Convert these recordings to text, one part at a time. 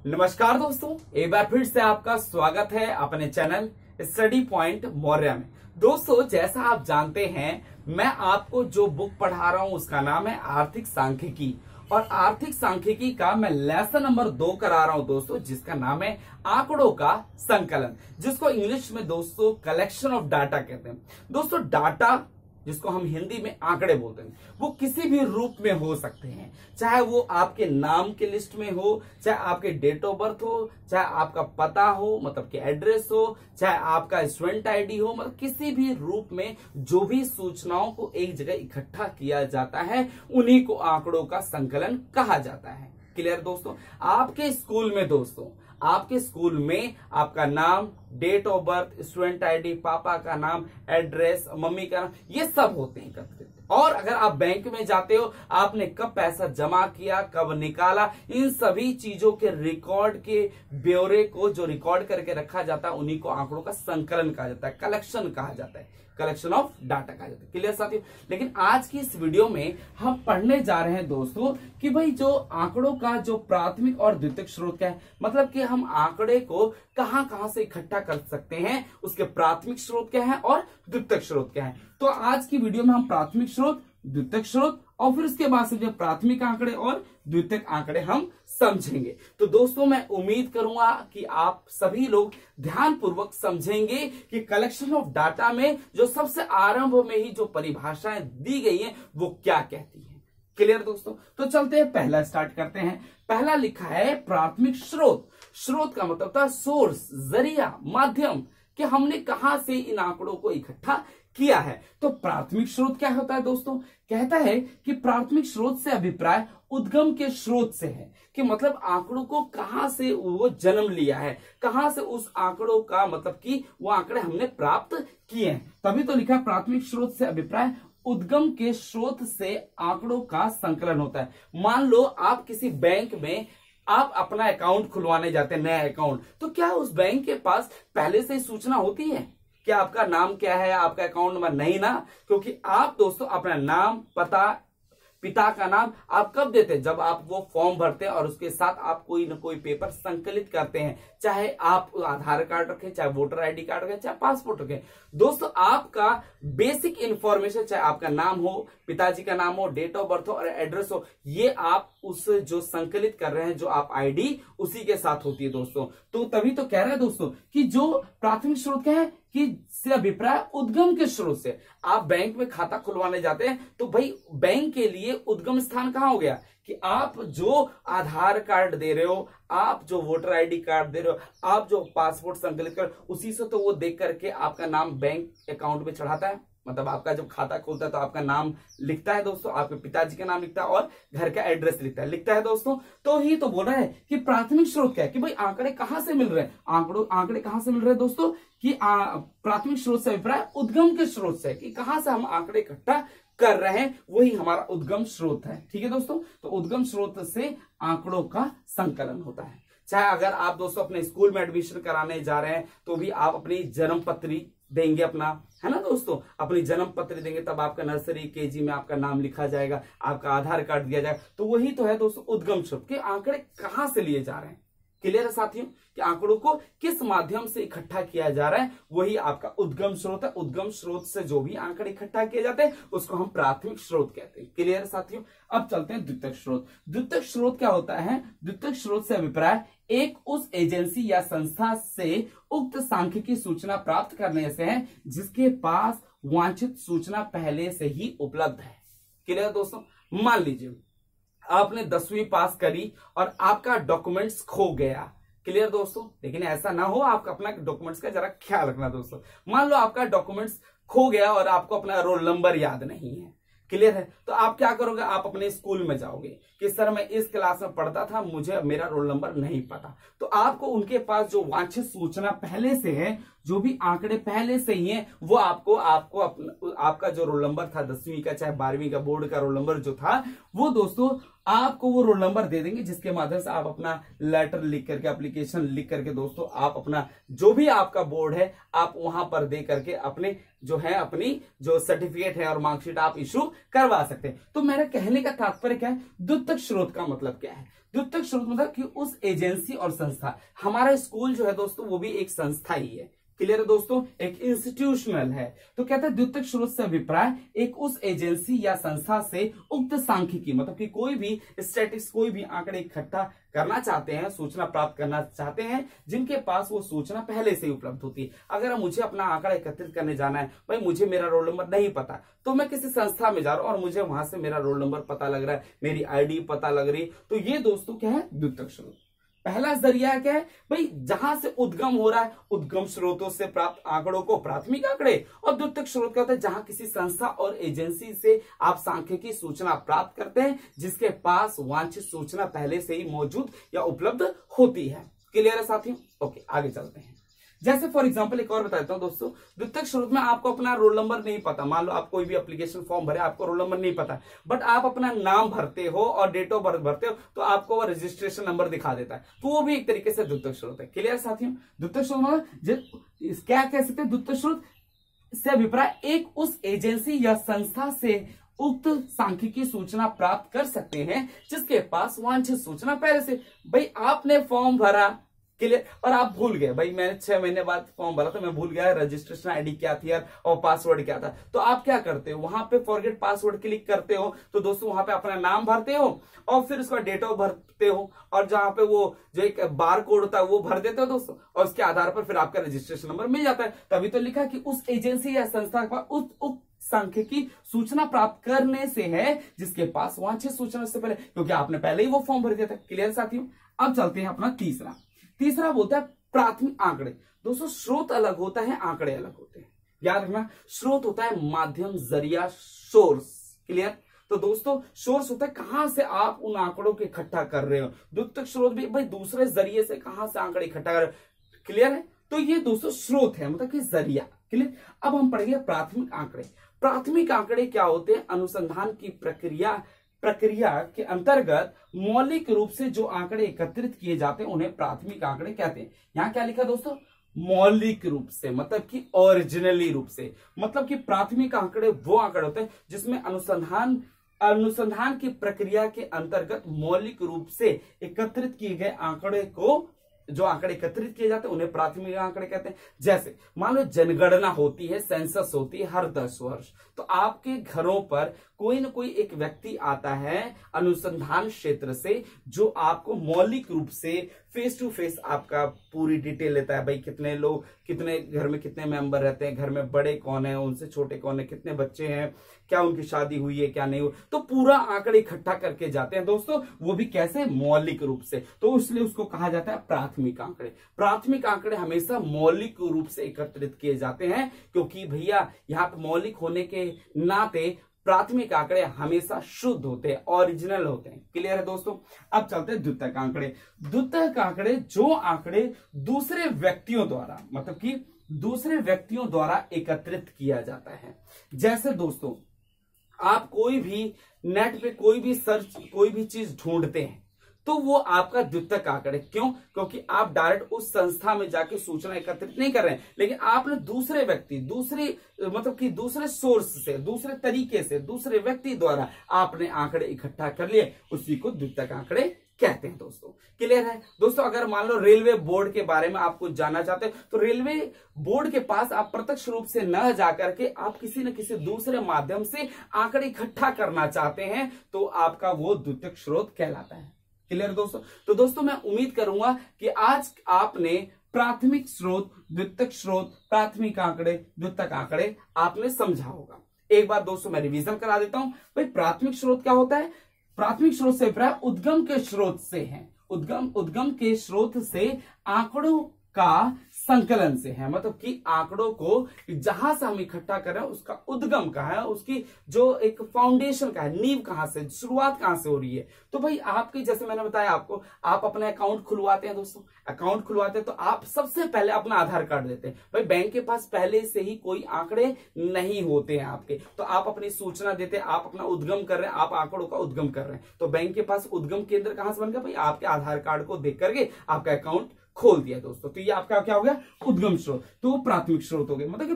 नमस्कार दोस्तों, एक बार फिर से आपका स्वागत है अपने चैनल स्टडी पॉइंट मौर्य में। दोस्तों, जैसा आप जानते हैं, मैं आपको जो बुक पढ़ा रहा हूं उसका नाम है आर्थिक सांख्यिकी, और आर्थिक सांख्यिकी का मैं लेसन नंबर 2 करा रहा हूं दोस्तों, जिसका नाम है आंकड़ों का संकलन, जिसको इंग्लिश में दोस्तों कलेक्शन ऑफ डाटा कहते हैं। दोस्तों, डाटा जिसको हम हिंदी में आंकड़े बोलते हैं, वो किसी भी रूप में हो सकते हैं, चाहे वो आपके नाम के लिस्ट में हो, चाहे आपके डेट ऑफ बर्थ हो, चाहे आपका पता हो मतलब कि एड्रेस हो, चाहे आपका स्टूडेंट आईडी हो, मतलब किसी भी रूप में जो भी सूचनाओं को एक जगह इकट्ठा किया जाता है उन्हीं को आंकड़ों का संकलन कहा जाता है। क्लियर दोस्तों? आपके स्कूल में आपका नाम, date of birth, student ID, पापा का नाम, एड्रेस, मम्मी का नाम, ये सब होते हैं एकत्रित। और अगर आप बैंक में जाते हो, आपने कब पैसा जमा किया, कब निकाला, इन सभी चीजों के रिकॉर्ड के ब्यौरे को जो रिकॉर्ड करके रखा जाता है उन्हीं को आंकड़ों का संकलन कहा जाता है, कलेक्शन कहा जाता है, कलेक्शन ऑफ डाटा कहा जाता है। क्लियर साथियों? लेकिन आज की इस वीडियो में हम पढ़ने जा रहे हैं दोस्तों कि भाई जो आंकड़ों का जो प्राथमिक और द्वितीयक स्रोत क्या है, मतलब कि हम आंकड़े को कहां से इकट्ठा कर सकते हैं, उसके प्राथमिक स्रोत क्या है और द्वितीयक स्रोत क्या है। तो आज की वीडियो में हम प्राथमिक स्रोत, द्वितीयक स्रोत और फिर उसके बाद से जो प्राथमिक आंकड़े और द्वितीयक आंकड़े हम समझेंगे। तो दोस्तों, मैं उम्मीद करूंगा कि आप सभी लोग ध्यानपूर्वक समझेंगे कि कलेक्शन ऑफ डाटा में जो सबसे आरंभ में ही जो परिभाषाएं दी गई हैं वो क्या कहती हैं। क्लियर दोस्तों? तो चलते हैं, पहला स्टार्ट करते हैं। पहला लिखा है प्राथमिक स्रोत। स्रोत का मतलब था सोर्स, जरिया, माध्यम, कि हमने कहां से इन आंकड़ों को इकट्ठा किया है। तो प्राथमिक स्रोत क्या होता है दोस्तों? कहता है कि प्राथमिक स्रोत से अभिप्राय उद्गम के स्रोत से है, कि मतलब आंकड़ों को कहां से वो जन्म लिया है, कहां से उस आंकड़ों का मतलब कि वो आंकड़े हमने प्राप्त किए हैं। तभी तो लिखा प्राथमिक स्रोत से अभिप्राय उद्गम के स्रोत से आंकड़ों का संकलन होता है। मान लो आप किसी बैंक में आप अपना अकाउंट खुलवाने जाते हैं, नया अकाउंट, तो क्या उस बैंक के पास पहले से ही सूचना होती है कि आपका नाम क्या है, आपका अकाउंट नंबर? नहीं ना, क्योंकि आप दोस्तों अपना नाम, पता, पिता का नाम आप कब देते हैं? जब आप वो फॉर्म भरते हैं और उसके साथ आप कोई ना कोई पेपर संकलित करते हैं, चाहे आप आधार कार्ड रखें, चाहे वोटर आईडी कार्ड रखें, चाहे पासपोर्ट रखें। दोस्तों, आपका बेसिक इंफॉर्मेशन, चाहे आपका नाम हो, पिताजी का नाम हो, डेट ऑफ बर्थ हो और एड्रेस हो, ये आप उस जो संकलित कर रहे हैं, जो आप आईडी, उसी के साथ होती है दोस्तों। तो तभी तो कह रहे हैं दोस्तों कि जो प्राथमिक स्रोत क्या है कि से अभिप्राय उद्गम के स्रोत से। आप बैंक में खाता खुलवाने जाते हैं तो भाई बैंक के लिए उद्गम स्थान कहां हो गया कि आप जो आधार कार्ड दे रहे हो, आप जो वोटर आईडी कार्ड दे रहे हो, आप जो पासपोर्ट संकलित कर, उसी से तो वो देख करके आपका नाम बैंक अकाउंट में चढ़ाता है। मतलब आपका जब खाता खुलता है तो आपका नाम लिखता है दोस्तों, आपके पिताजी का नाम लिखता है और घर का एड्रेस लिखता है दोस्तों। तो ही तो बोल रहा है कि प्राथमिक स्रोत क्या है, कि भाई आंकड़े कहां से मिल रहे हैं, आंकड़े कहां से मिल रहे हैं दोस्तों, कि प्राथमिक स्रोत से अभिप्राय उद्गम के स्रोत से, कि कहां से हम आंकड़े इकट्ठा कर रहे हैं, वही हमारा उद्गम स्रोत है। ठीक है दोस्तों? तो उद्गम स्रोत से आंकड़ों का संकलन होता है। चाहे अगर आप दोस्तों अपने स्कूल में एडमिशन कराने जा रहे हैं तो भी आप अपनी जन्म पत्री देंगे अपना, है ना दोस्तों, अपनी जन्म पत्र देंगे, तब आपका नर्सरी केजी में आपका नाम लिखा जाएगा, आपका आधार कार्ड दिया जाएगा। तो वही तो है दोस्तों उद्गम स्रोत, के आंकड़े कहां से लिए जा रहे हैं। क्लियर है साथियों कि आंकड़ों को किस माध्यम से इकट्ठा किया जा रहा है, वही आपका उद्गम स्रोत है। उद्गम स्रोत से जो भी आंकड़े इकट्ठा किए जाते हैं उसको हम प्राथमिक स्रोत कहते हैं। क्लियर है साथियों? अब चलते हैं द्वितीयक स्रोत। द्वितीयक स्रोत क्या होता है? द्वितीयक स्रोत से अभिप्राय एक उस एजेंसी या संस्था से उक्त सांख्यिकी सूचना प्राप्त करने से है जिसके पास वांछित सूचना पहले से ही उपलब्ध है। क्लियर दोस्तों? मान लीजिए आपने 10वीं पास करी और आपका डॉक्यूमेंट्स खो गया। क्लियर दोस्तों? लेकिन ऐसा ना हो, आपका अपना डॉक्यूमेंट्स का जरा ख्याल रखना दोस्तों। मान लो आपका डॉक्यूमेंट्स खो गया और आपको अपना रोल नंबर याद नहीं है। क्लियर है? तो आप क्या करोगे? आप अपने स्कूल में जाओगे कि सर मैं इस क्लास में पढ़ता था, मुझे मेरा रोल नंबर नहीं पता। तो आपको उनके पास जो वांछित सूचना पहले से है, जो भी आंकड़े पहले से ही हैं, वो आपको आपका जो रोल नंबर था 10वीं का चाहे 12वीं का बोर्ड का रोल नंबर जो था, वो दोस्तों आपको वो रोल नंबर दे देंगे, जिसके माध्यम से आप अपना लेटर लिख करके, एप्लीकेशन लिख करके दोस्तों आप अपना जो भी आपका बोर्ड है आप वहां पर दे करके अपने जो है अपनी जो सर्टिफिकेट है और मार्कशीट आप इशू करवा सकते हैं। तो मेरा कहने का तात्पर्य क्या है, द्वितीयक स्रोत का मतलब क्या है? द्वितीयक स्रोत मतलब कि उस एजेंसी और संस्था, हमारा स्कूल जो है दोस्तों वो भी एक संस्था ही है। क्लियर है दोस्तों, एक इंस्टीट्यूशनल है। तो कहते हैं द्वितीयक स्रोत से अभिप्राय एक उस एजेंसी या संस्था से उक्त सांख्यिकी मतलब कि कोई भी स्टैटिस्टिक्स, कोई भी आंकड़े इकट्ठा करना चाहते हैं, सूचना प्राप्त करना चाहते हैं, जिनके पास वो सूचना पहले से ही उपलब्ध होती है। अगर मुझे अपना आंकड़ा एकत्रित करने जाना है, भाई मुझे मेरा रोल नंबर नहीं पता, तो मैं किसी संस्था में जा रहा हूं और मुझे वहां से मेरा रोल नंबर पता लग रहा है, मेरी आईडी पता लग रही, तो ये दोस्तों क्या है, द्वितीयक स्रोत। पहला जरिया क्या है भाई, जहां से उद्गम हो रहा है, उद्गम स्रोतों से प्राप्त आंकड़ों को प्राथमिक आंकड़े, और द्वितीयक स्रोत क्या होता है, जहां किसी संस्था और एजेंसी से आप सांख्यिकी सूचना प्राप्त करते हैं, जिसके पास वांछित सूचना पहले से ही मौजूद या उपलब्ध होती है। क्लियर है साथियों? ओके, आगे चलते हैं। जैसे फॉर एग्जांपल एक और बता देता हूं दोस्तों, द्वितीयक स्रोत में आपको अपना रोल नंबर नहीं पता, मान लो आप कोई भी एप्लीकेशन फॉर्म भरे, आपको रोल नंबर नहीं पता, बट आप अपना नाम भरते हो और डेट ऑफ बर्थ भरते हो, तो आपको वो रजिस्ट्रेशन नंबर दिखा देता है, तो वो भी एक तरीके से द्वितीयक स्रोत है। क्लियर साथियों? द्वितीयक स्रोत मतलब क्या कह सकते हैं, द्वितीयक स्रोत से अभिप्राय एक उस एजेंसी या संस्था से उक्त सांख्यिकी सूचना प्राप्त कर सकते हैं, जिसके पास वांछित सूचना पहले से। भाई आपने फॉर्म भरा, क्लियर, और आप भूल गए, भाई मैंने 6 महीने बाद फॉर्म भरा था, मैं भूल गया रजिस्ट्रेशन आईडी क्या थी यार और पासवर्ड क्या था, तो आप क्या करते हो, वहां पे फॉरगेट पासवर्ड क्लिक करते हो, तो दोस्तों वहां पे अपना नाम भरते हो और फिर उसका डेट ऑफ भरते हो, और जहां पे वो जो एक बार कोड होता है वो भर देते हो दोस्तों, और उसके आधार पर फिर आपका रजिस्ट्रेशन नंबर मिल जाता है। तभी तो लिखा कि उस एजेंसी या संस्था का उस सांख्यिकी सूचना प्राप्त करने से है, जिसके पास वांछित सूचना से पहले, क्योंकि आपने पहले ही वो फॉर्म भर दिया था। क्लियर साथियों? अब चलते हैं अपना तीसरा बोलता है प्राथमिक आंकड़े। दोस्तों स्रोत अलग होता है, आंकड़े अलग होते हैं, याद रखना। स्रोत होता है माध्यम, जरिया, सोर्स। क्लियर? तो दोस्तों सोर्स होता है कहां से आप उन आंकड़ों को इकट्ठा कर रहे हो। द्वितीयक स्रोत भी भाई दूसरे जरिए से कहां से आंकड़े इकट्ठा कर रहे हो। क्लियर है? तो ये दोस्तों स्रोत है, मतलब कि जरिया। क्लियर? अब हम पढ़ेंगे प्राथमिक आंकड़े। प्राथमिक आंकड़े क्या होते हैं? अनुसंधान की प्रक्रिया के अंतर्गत मौलिक रूप से जो आंकड़े एकत्रित किए जाते हैं उन्हें प्राथमिक आंकड़े कहते हैं। यहां क्या लिखा दोस्तों? मौलिक रूप से, मतलब कि ओरिजिनली रूप से, मतलब कि प्राथमिक आंकड़े वो आंकड़े होते हैं जिसमें अनुसंधान की प्रक्रिया के अंतर्गत मौलिक रूप से एकत्रित किए गए आंकड़े को, जो आंकड़े एकत्रित किए जाते हैं उन्हें प्राथमिक आंकड़े कहते हैं। जैसे मान लो जनगणना होती है, सेंसस होती है हर 10 वर्ष, तो आपके घरों पर कोई ना कोई एक व्यक्ति आता है अनुसंधान क्षेत्र से, जो आपको मौलिक रूप से फेस टू फेस आपका पूरी डिटेल लेता है। भाई कितने लोग, कितने घर में कितने मेंबर रहते हैं, घर में बड़े कौन है, उनसे छोटे कौन है, कितने बच्चे हैं, क्या उनकी शादी हुई है क्या नहीं हुई, तो पूरा आंकड़े इकट्ठा करके जाते हैं दोस्तों। वो भी कैसे? मौलिक रूप से। तो इसलिए उसको कहा जाता है प्राथमिक आंकड़े। प्राथमिक आंकड़े हमेशा मौलिक रूप से एकत्रित किए जाते हैं, क्योंकि भैया यहाँ पे मौलिक होने के नाते प्राथमिक आंकड़े हमेशा शुद्ध होते हैं, ओरिजिनल होते हैं। क्लियर है दोस्तों? अब चलते हैं द्वितीयक आंकड़े। द्वितीयक आंकड़े जो आंकड़े दूसरे व्यक्तियों द्वारा, मतलब कि दूसरे व्यक्तियों द्वारा एकत्रित किया जाता है। जैसे दोस्तों आप कोई भी नेट पे कोई भी चीज ढूंढते हैं, तो वो आपका द्वितीयक आंकड़े। क्यों? क्योंकि आप डायरेक्ट उस संस्था में जाके सूचना एकत्रित नहीं कर रहे हैं, लेकिन आपने दूसरे व्यक्ति, मतलब कि दूसरे सोर्स से, दूसरे तरीके से, दूसरे व्यक्ति द्वारा आपने आंकड़े इकट्ठा कर लिए, उसी को द्वितीयक आंकड़े कहते हैं दोस्तों। क्लियर है दोस्तों? अगर मान लो रेलवे बोर्ड के बारे में आप कुछ जानना चाहते हैं, तो रेलवे बोर्ड के पास आप प्रत्यक्ष रूप से न जाकर के आप किसी न किसी दूसरे माध्यम से आंकड़े इकट्ठा करना चाहते हैं, तो आपका वो द्वितीयक स्रोत कहलाता है। क्लियर दोस्तों? तो दोस्तों मैं उम्मीद करूंगा कि आज आपने प्राथमिक स्रोत, द्वितीयक स्रोत, प्राथमिक आंकड़े, द्वितीयक आंकड़े आपने समझा होगा। एक बार दोस्तों मैं रिवीजन करा देता हूं। भाई प्राथमिक स्रोत क्या होता है? प्राथमिक स्रोत से प्राय उद्गम के स्रोत से है, उद्गम के स्रोत से आंकड़ों का संकलन से है, मतलब कि आंकड़ों को जहां से हम इकट्ठा कर रहे हैं उसका उद्गम कहाँ है, उसकी जो एक फाउंडेशन का है, नींव कहां से, शुरुआत कहां से हो रही है। तो भाई आपकी, जैसे मैंने बताया आपको, आप अपना अकाउंट खुलवाते हैं दोस्तों, अकाउंट खुलवाते हैं तो आप सबसे पहले अपना आधार कार्ड देते हैं। भाई बैंक के पास पहले से ही कोई आंकड़े नहीं होते हैं आपके, तो आप अपनी सूचना देते हैं, आप अपना उद्गम कर रहे हैं, आप आंकड़ों का उद्गम कर रहे हैं। तो बैंक के पास उद्गम केंद्र कहां से बन गया भाई, आपके आधार कार्ड को देख करके आपका अकाउंट खोल दिया दोस्तों। तो ये आपका क्या हो गया, उद्गम स्रोत। तो वो प्राथमिक स्रोत हो गए, मतलब कि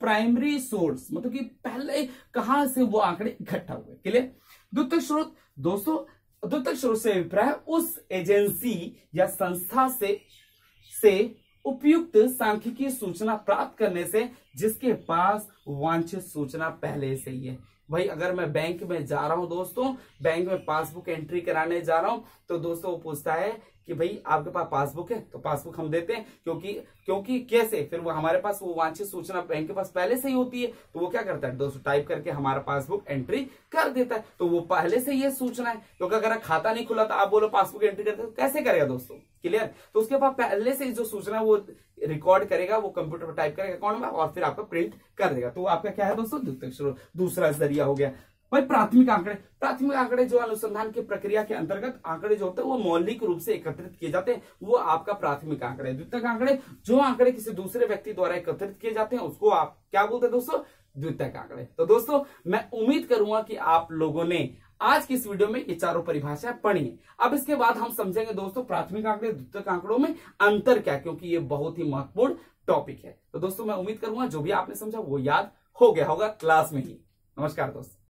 प्राइमरी सोर्स, मतलब कि पहले कहां से वो आंकड़े इकट्ठा हुए। क्लियर। द्वितीयक स्रोत दोस्तों, द्वितीयक स्रोत से अभिप्राय उस एजेंसी या संस्था से उपयुक्त सांख्यिकीय सूचना प्राप्त करने से जिसके पास वांछित सूचना पहले से ही है। भाई अगर मैं बैंक में जा रहा हूं दोस्तों, बैंक में पासबुक एंट्री कराने जा रहा हूं, तो दोस्तों वो पूछता है कि भाई आपके पास पासबुक है, तो पासबुक हम देते हैं, क्योंकि कैसे, फिर वो हमारे पास वो वांछित सूचना बैंक के पास पहले से ही होती है। तो वो क्या करता है दोस्तों, टाइप करके हमारा पासबुक एंट्री कर देता है। तो वो पहले से ये सूचना है, क्योंकि अगर खाता नहीं खुला तो आप बोलो पासबुक एंट्री करते, तो कैसे करेगा दोस्तों। क्लियर। तो उसके पास पहले से जो सूचना है वो रिकॉर्ड करेगा, वो कंप्यूटर पर टाइप करेगा अकाउंट में और फिर आपका प्रिंट कर देगा। तो वो आपका क्या है दोस्तों, द्वितीयक स्रोत, दूसरा जरिया हो गया। भाई प्राथमिक आंकड़े जो अनुसंधान की प्रक्रिया के अंतर्गत आंकड़े जो होते हैं वो मौलिक रूप से एकत्रित किए जाते हैं, वो आपका प्राथमिक आंकड़े। द्वितीयक आंकड़े, जो आंकड़े किसी दूसरे व्यक्ति द्वारा एकत्रित किए जाते हैं उसको आप क्या बोलते हैं दोस्तों, द्वितीयक आंकड़े। तो दोस्तों मैं उम्मीद करूंगा कि आप लोगों ने आज की इस वीडियो में ये चारों परिभाषाएं पढ़ी हैं। अब इसके बाद हम समझेंगे दोस्तों प्राथमिक आंकड़े द्वितीयक आंकड़ों में अंतर क्या, क्योंकि ये बहुत ही महत्वपूर्ण टॉपिक है। तो दोस्तों मैं उम्मीद करूंगा जो भी आपने समझा वो याद हो गया होगा क्लास में ही। नमस्कार दोस्तों।